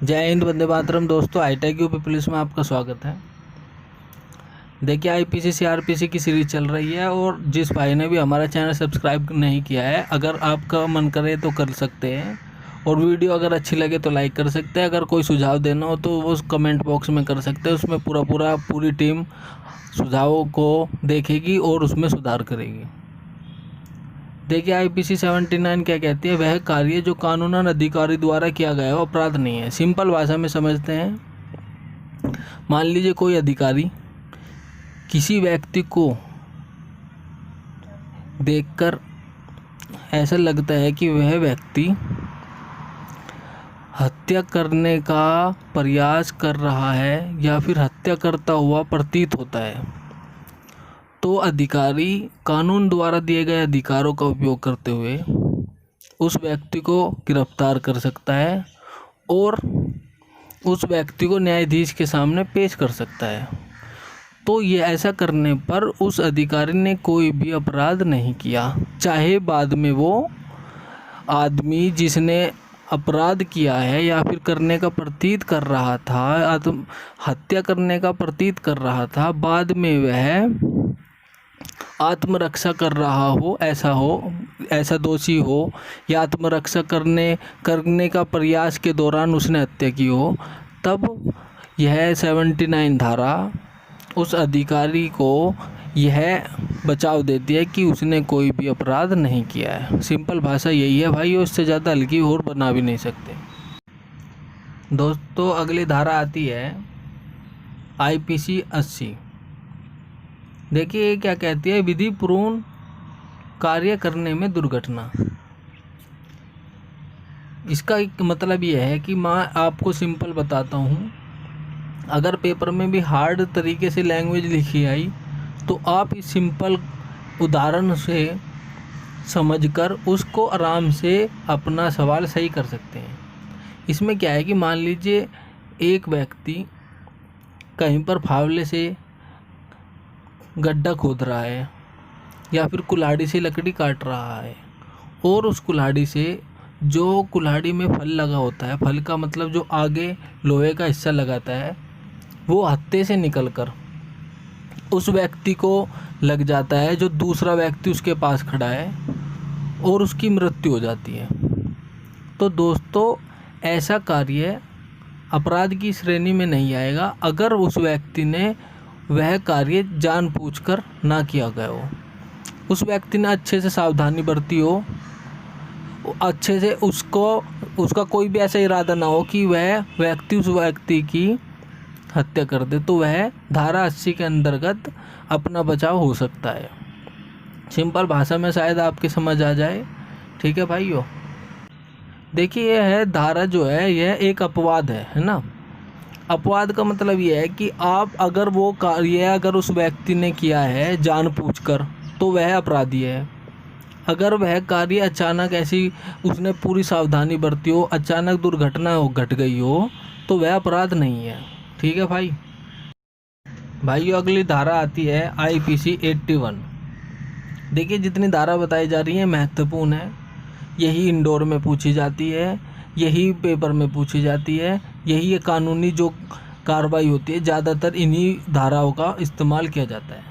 जय हिंद, वंदे मातरम। दोस्तों, hitech UP police में आपका स्वागत है। देखिए, आईपीसी सीआरपीसी की सीरीज चल रही है और जिस भाई ने भी हमारा चैनल सब्सक्राइब नहीं किया है, अगर आपका मन करे तो कर सकते हैं। और वीडियो अगर अच्छी लगे तो लाइक कर सकते हैं। अगर कोई सुझाव देना हो तो वो कमेंट बॉक्स में कर सकते हैं। उसमें पूरी टीम सुझावों को देखेगी और उसमें सुधार करेगी। देखिए, आईपीसी 79 क्या कहती है? वह कार्य जो कानूनन अधिकारी द्वारा किया गया हो अपराध नहीं है। सिंपल भाषा में समझते हैं। मान लीजिए कोई अधिकारी किसी व्यक्ति को देखकर ऐसा लगता है कि वह व्यक्ति हत्या करने का प्रयास कर रहा है या फिर हत्या करता हुआ प्रतीत होता है, तो अधिकारी कानून द्वारा दिए गए अधिकारों का उपयोग करते हुए उस व्यक्ति को गिरफ्तार कर सकता है और उस व्यक्ति को न्यायाधीश के सामने पेश कर सकता है। तो ये ऐसा करने पर उस अधिकारी ने कोई भी अपराध नहीं किया, चाहे बाद में वो आदमी जिसने अपराध किया है या फिर करने का प्रतीत कर रहा था, हत्या करने का प्रतीत कर रहा था, बाद में वह आत्मरक्षा कर रहा हो, ऐसा दोषी हो, या आत्मरक्षा करने का प्रयास के दौरान उसने हत्या की हो, तब यह 79 धारा उस अधिकारी को यह बचाव देती है कि उसने कोई भी अपराध नहीं किया है। सिंपल भाषा यही है भाई, और इससे ज़्यादा हल्की और बना भी नहीं सकते। दोस्तों, अगली धारा आती है आईपीसी 80। देखिए ये क्या कहती है? विधिपूर्ण कार्य करने में दुर्घटना। इसका एक मतलब यह है कि मैं आपको सिंपल बताता हूँ। अगर पेपर में भी हार्ड तरीके से लैंग्वेज लिखी आई तो आप इस सिंपल उदाहरण से समझकर उसको आराम से अपना सवाल सही कर सकते हैं। इसमें क्या है कि मान लीजिए एक व्यक्ति कहीं पर फावले से गड्ढा खोद रहा है या फिर कुल्हाड़ी से लकड़ी काट रहा है, और उस कुल्हाड़ी से जो कुल्हाड़ी में फल लगा होता है, फल का मतलब जो आगे लोहे का हिस्सा लगाता है, वो हत्थे से निकलकर उस व्यक्ति को लग जाता है जो दूसरा व्यक्ति उसके पास खड़ा है, और उसकी मृत्यु हो जाती है। तो दोस्तों, ऐसा कार्य अपराध की श्रेणी में नहीं आएगा अगर उस व्यक्ति ने वह कार्य जानबूझकर ना किया गया हो। उस व्यक्ति ने अच्छे से सावधानी बरती हो, अच्छे से उसका कोई भी ऐसा इरादा ना हो कि वह व्यक्ति उस व्यक्ति की हत्या कर दे, तो वह धारा 80 के अंतर्गत अपना बचाव हो सकता है। सिंपल भाषा में शायद आपके समझ आ जाए। ठीक है भाइयों। देखिए, यह है धारा जो है, यह एक अपवाद है ना। अपवाद का मतलब यह है कि आप अगर वो कार्य अगर उस व्यक्ति ने किया है जानबूझकर तो वह अपराधी है। अगर वह कार्य अचानक ऐसी उसने पूरी सावधानी बरती हो, अचानक दुर्घटना घट गई हो, तो वह अपराध नहीं है। ठीक है भाइयों, अगली धारा आती है आईपीसी 81। देखिए, जितनी धारा बताई जा रही है महत्वपूर्ण है। यही इंडोर में पूछी जाती है, यही पेपर में पूछी जाती है, यही ये कानूनी जो कार्रवाई होती है, ज़्यादातर इन्हीं धाराओं का इस्तेमाल किया जाता है।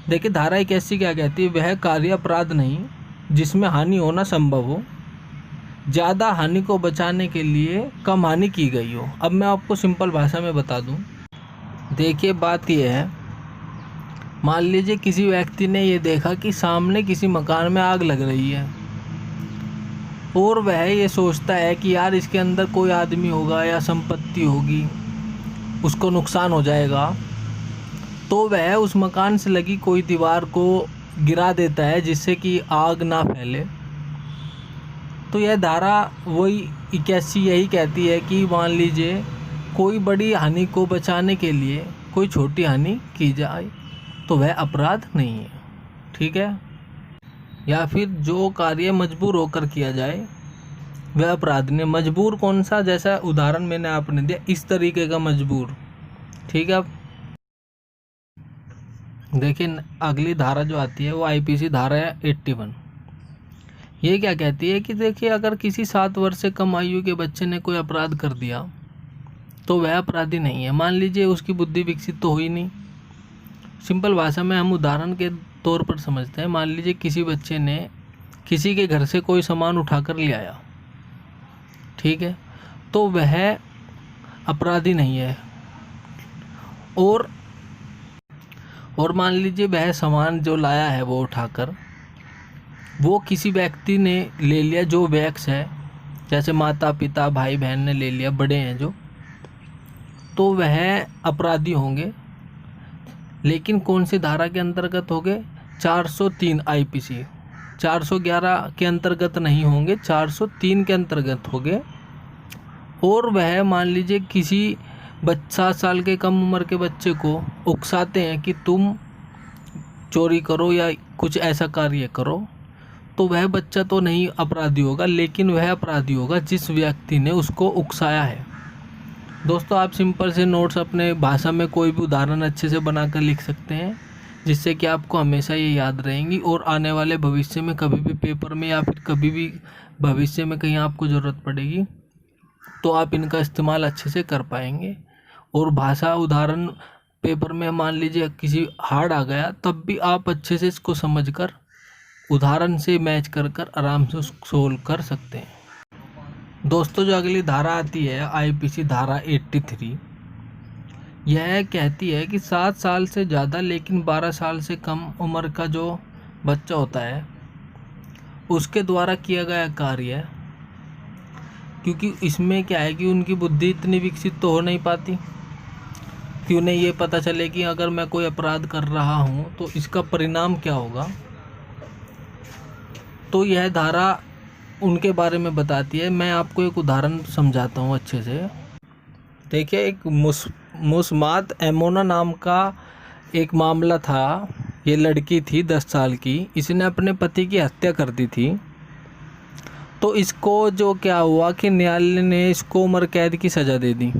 देखिए, धारा 81 क्या कहती है? वह कार्य अपराध नहीं जिसमें हानि होना संभव हो, ज़्यादा हानि को बचाने के लिए कम हानि की गई हो। अब मैं आपको सिंपल भाषा में बता दूं। देखिए, बात यह है, मान लीजिए किसी व्यक्ति ने ये देखा कि सामने किसी मकान में आग लग रही है, और वह ये सोचता है कि यार इसके अंदर कोई आदमी होगा या संपत्ति होगी, उसको नुकसान हो जाएगा, तो वह उस मकान से लगी कोई दीवार को गिरा देता है जिससे कि आग ना फैले। तो यह धारा वही 81 यही कहती है कि मान लीजिए कोई बड़ी हानि को बचाने के लिए कोई छोटी हानि की जाए तो वह अपराध नहीं है। ठीक है। या फिर जो कार्य मजबूर होकर किया जाए वह अपराध नहीं। मजबूर कौन सा? जैसा उदाहरण मैंने आपने दिया, इस तरीके का मजबूर। ठीक है। देखिए, अगली धारा जो आती है वो आईपीसी धारा है 81। ये क्या कहती है कि देखिए, अगर किसी 7 वर्ष से कम आयु के बच्चे ने कोई अपराध कर दिया तो वह अपराधी नहीं है। मान लीजिए उसकी बुद्धि विकसित तो हुई नहीं। सिंपल भाषा में हम उदाहरण के तौर पर समझते हैं। मान लीजिए किसी बच्चे ने किसी के घर से कोई सामान उठाकर ले आया, ठीक है, तो वह अपराधी नहीं है। और मान लीजिए वह सामान जो लाया है वो उठाकर वो किसी व्यक्ति ने ले लिया जो वयस्क है, जैसे माता पिता भाई बहन ने ले लिया, बड़े हैं जो, तो वह अपराधी होंगे। लेकिन कौन सी धारा के अंतर्गत होंगे? 403 आईपीसी। 411 के अंतर्गत नहीं होंगे, 403 के अंतर्गत होंगे। और वह मान लीजिए किसी 7 साल के कम उम्र के बच्चे को उकसाते हैं कि तुम चोरी करो या कुछ ऐसा कार्य करो, तो वह बच्चा तो नहीं अपराधी होगा, लेकिन वह अपराधी होगा जिस व्यक्ति ने उसको उकसाया है। दोस्तों, आप सिंपल से नोट्स अपने भाषा में कोई भी उदाहरण अच्छे से बनाकर लिख सकते हैं, जिससे कि आपको हमेशा ये याद रहेंगी और आने वाले भविष्य में कभी भी पेपर में या फिर कभी भी भविष्य में कहीं आपको ज़रूरत पड़ेगी तो आप इनका इस्तेमाल अच्छे से कर पाएंगे। और भाषा उदाहरण पेपर में मान लीजिए किसी हार्ड आ गया, तब भी आप अच्छे से इसको समझकर उदाहरण से मैच कर आराम से सोल्व कर सकते हैं। दोस्तों, जो अगली धारा आती है आईपीसी धारा 83, यह कहती है कि 7 साल से ज़्यादा लेकिन 12 साल से कम उम्र का जो बच्चा होता है उसके द्वारा किया गया कार्य, क्योंकि इसमें क्या है कि उनकी बुद्धि इतनी विकसित तो हो नहीं पाती कि उन्हें ये पता चले कि अगर मैं कोई अपराध कर रहा हूँ तो इसका परिणाम क्या होगा। तो यह धारा उनके बारे में बताती है। मैं आपको एक उदाहरण समझाता हूँ अच्छे से। देखिए, एक मुस्मात एमोना नाम का एक मामला था। ये लड़की थी 10 साल की, इसने अपने पति की हत्या कर दी थी। तो इसको जो क्या हुआ कि न्यायालय ने इसको उम्र कैद की सज़ा दे दी।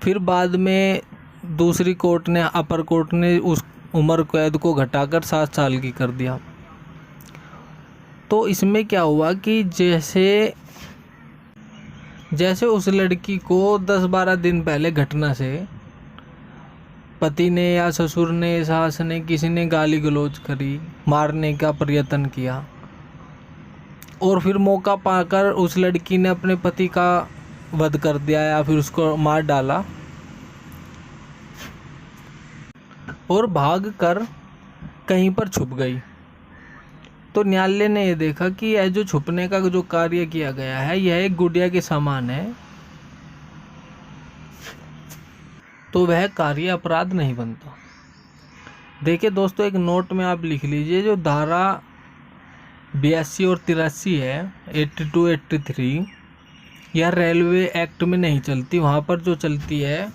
फिर बाद में दूसरी कोर्ट ने, अपर कोर्ट ने उस उम्र कैद को घटाकर 7 साल की कर दिया। तो इसमें क्या हुआ कि जैसे उस लड़की को 10-12 दिन पहले घटना से पति ने या ससुर ने, सास ने, किसी ने गाली गलौज करी, मारने का प्रयत्न किया, और फिर मौका पाकर उस लड़की ने अपने पति का वध कर दिया या फिर उसको मार डाला और भाग कर कहीं पर छुप गई। तो न्यायालय ने यह देखा कि यह जो छुपने का जो कार्य किया गया है यह एक गुड़िया के समान है, तो वह कार्य अपराध नहीं बनता। देखिए दोस्तों, एक नोट में आप लिख लीजिए, जो धारा 82 और 83 है, 82, 83, यह रेलवे एक्ट में नहीं चलती। वहाँ पर जो चलती है,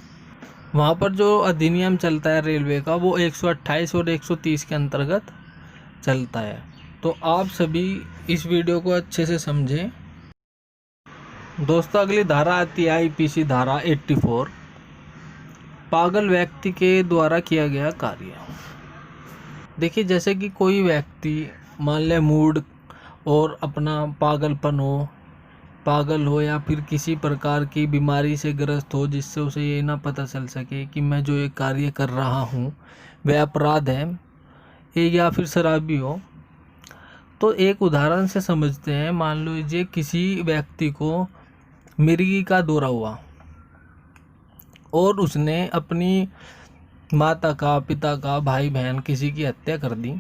वहाँ पर जो अधिनियम चलता है रेलवे का, वो 128 और 130 के अंतर्गत चलता है। तो आप सभी इस वीडियो को अच्छे से समझें। दोस्तों, अगली धारा आती है आईपीसी धारा 84, पागल व्यक्ति के द्वारा किया गया कार्य। देखिए, जैसे कि कोई व्यक्ति मान ले मूड और अपना पागल हो या फिर किसी प्रकार की बीमारी से ग्रस्त हो, जिससे उसे ये ना पता चल सके कि मैं जो ये कार्य कर रहा हूँ वह अपराध है, या फिर शराबी हो। तो एक उदाहरण से समझते हैं। मान लीजिए किसी व्यक्ति को मिर्गी का दौरा हुआ और उसने अपनी माता का, पिता का, भाई बहन किसी की हत्या कर दी।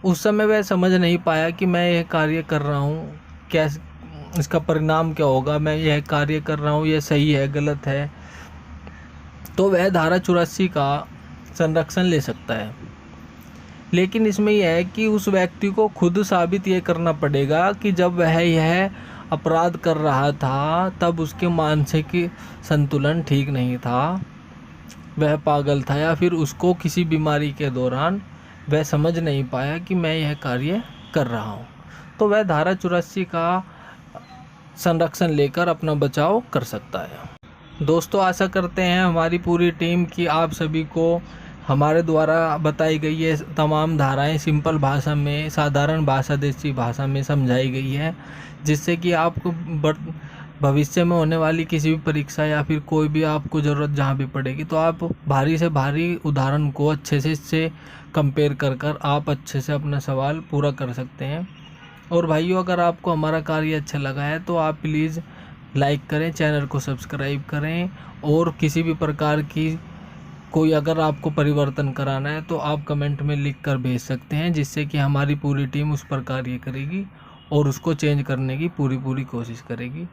उस समय वह समझ नहीं पाया कि मैं यह कार्य कर रहा हूँ, क्या इसका परिणाम क्या होगा, मैं यह कार्य कर रहा हूँ यह सही है गलत है। तो वह धारा 84 का संरक्षण ले सकता है। लेकिन इसमें यह है कि उस व्यक्ति को खुद साबित ये करना पड़ेगा कि जब वह यह अपराध कर रहा था तब उसके मानसिक संतुलन ठीक नहीं था, वह पागल था, या फिर उसको किसी बीमारी के दौरान वह समझ नहीं पाया कि मैं यह कार्य कर रहा हूँ। तो वह धारा 84 का संरक्षण लेकर अपना बचाव कर सकता है। दोस्तों, आशा करते हैं हमारी पूरी टीम की आप सभी को हमारे द्वारा बताई गई ये तमाम धाराएं सिंपल भाषा में, साधारण भाषा, देसी भाषा में समझाई गई है, जिससे कि आपको भविष्य में होने वाली किसी भी परीक्षा या फिर कोई भी आपको ज़रूरत जहाँ भी पड़ेगी तो आप भारी से भारी उदाहरण को अच्छे से इससे कंपेयर कर आप अच्छे से अपना सवाल पूरा कर सकते हैं। और भाइयों, अगर आपको हमारा कार्य अच्छा लगा है तो आप प्लीज़ लाइक करें, चैनल को सब्सक्राइब करें, और किसी भी प्रकार की कोई अगर आपको परिवर्तन कराना है तो आप कमेंट में लिख कर भेज सकते हैं, जिससे कि हमारी पूरी टीम उस पर कार्य करेगी और उसको चेंज करने की पूरी कोशिश करेगी।